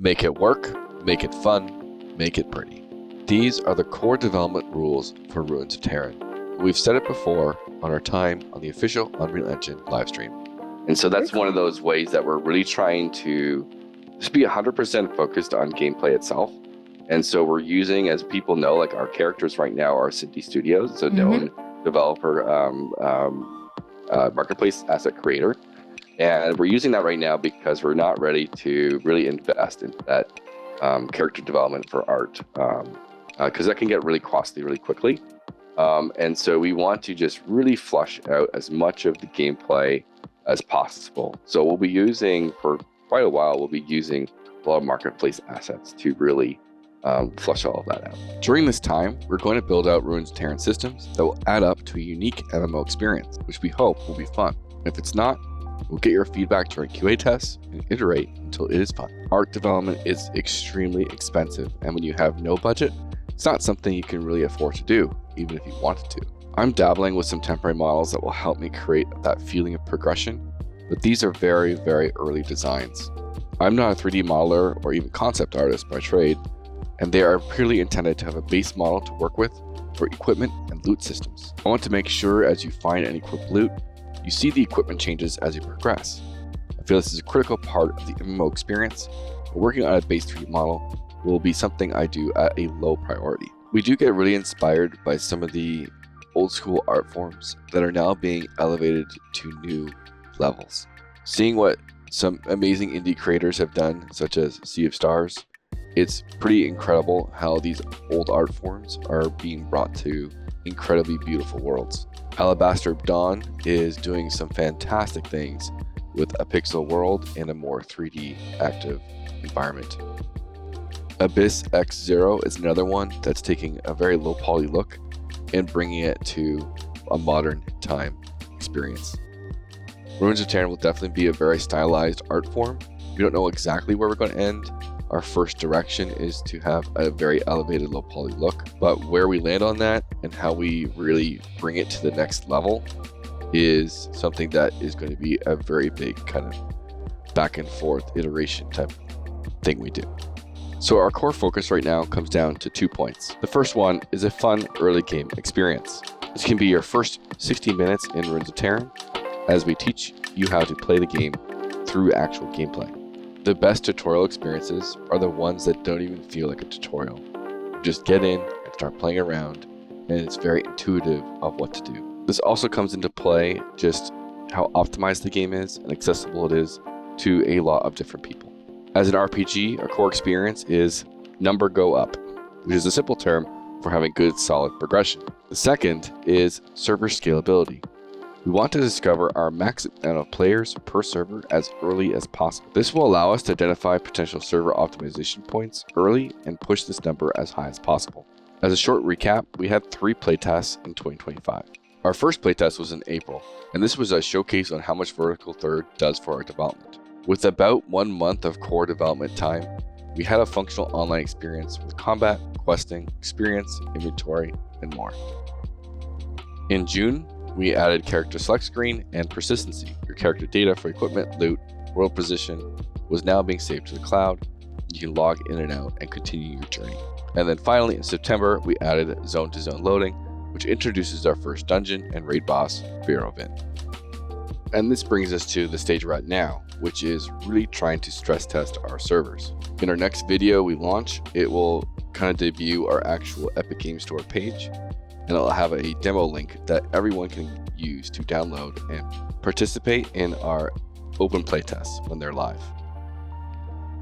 Make it work, make it fun, make it pretty. These are the core development rules for Ruins of Tearyn. We've said it before on our time on the official Unreal Engine livestream. And so that's one of those ways that we're really trying to just be 100% focused on gameplay itself. And so we're using, as people know, like our characters right now are Cindy Studios, it's a known developer, marketplace asset creator. And we're using that right now because we're not ready to really invest in that character development for art, because that can get really costly really quickly. And so we want to just really flush out as much of the gameplay as possible. So we'll be using, for quite a while, we'll be using a lot of marketplace assets to really flush all of that out. During this time, we're going to build out Ruins of Tearyn systems that will add up to a unique MMO experience, which we hope will be fun. If it's not, we'll get your feedback during QA tests and iterate until it is fun. Art development is extremely expensive, and when you have no budget, it's not something you can really afford to do, even if you wanted to. I'm dabbling with some temporary models that will help me create that feeling of progression, but these are very, very early designs. I'm not a 3D modeler or even concept artist by trade, and they are purely intended to have a base model to work with for equipment and loot systems. I want to make sure as you find and equip loot, you see the equipment changes as you progress. I feel this is a critical part of the MMO experience, but working on a base 3D model will be something I do at a low priority. We do get really inspired by some of the old school art forms that are now being elevated to new levels. Seeing what some amazing indie creators have done, such as Sea of Stars, it's pretty incredible how these old art forms are being brought to incredibly beautiful worlds. Alabaster Dawn is doing some fantastic things with a pixel world and a more 3D active environment. Abyss X0 is another one that's taking a very low poly look and bringing it to a modern time experience. Ruins of Tearyn will definitely be a very stylized art form. We don't know exactly where we're going to end. Our first direction is to have a very elevated low poly look, but where we land on that and how we really bring it to the next level is something that is going to be a very big kind of back and forth iteration type thing we do. So our core focus right now comes down to 2 points. The first one is a fun early game experience. This can be your first 60 minutes in Ruins of Tearyn as we teach you how to play the game through actual gameplay. The best tutorial experiences are the ones that don't even feel like a tutorial. You just get in and start playing around, and it's very intuitive of what to do. This also comes into play just how optimized the game is and accessible it is to a lot of different people. As an RPG, our core experience is number go up, which is a simple term for having good solid progression. The second is server scalability. We want to discover our max amount of players per server as early as possible. This will allow us to identify potential server optimization points early and push this number as high as possible. As a short recap, we had 3 playtests in 2025. Our first playtest was in April, and this was a showcase on how much Vertical Third does for our development. With about 1 month of core development time, we had a functional online experience with combat, questing, experience, inventory, and more. In June, we added character select screen and persistency. Your character data for equipment, loot, world position was now being saved to the cloud. You can log in and out and continue your journey. And then finally in September, we added zone to zone loading, which introduces our first dungeon and raid boss, Bureau of In. And this brings us to the stage we're at now, which is really trying to stress test our servers. In our next video we launch, it will kind of debut our actual Epic Games Store page, and it'll have a demo link that everyone can use to download and participate in our open playtests when they're live.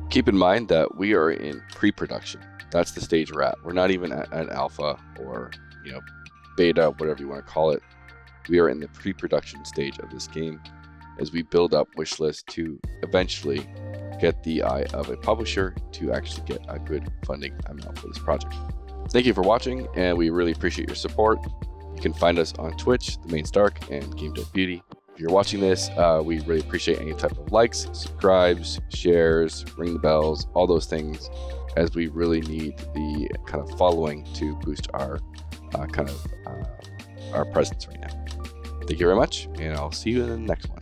Keep in mind that we are in pre-production. That's the stage we're at. We're not even at an alpha or beta, whatever you want to call it. We are in the pre-production stage of this game as we build up wish lists to eventually get the eye of a publisher to actually get a good funding amount for this project. Thank you for watching, and we really appreciate your support. You can find us on Twitch, TheMainStark, and gameDEVbeauty. If you're watching this, we really appreciate any type of likes, subscribes, shares, ring the bells, all those things, as we really need the kind of following to boost our our presence right now. Thank you very much, and I'll see you in the next one.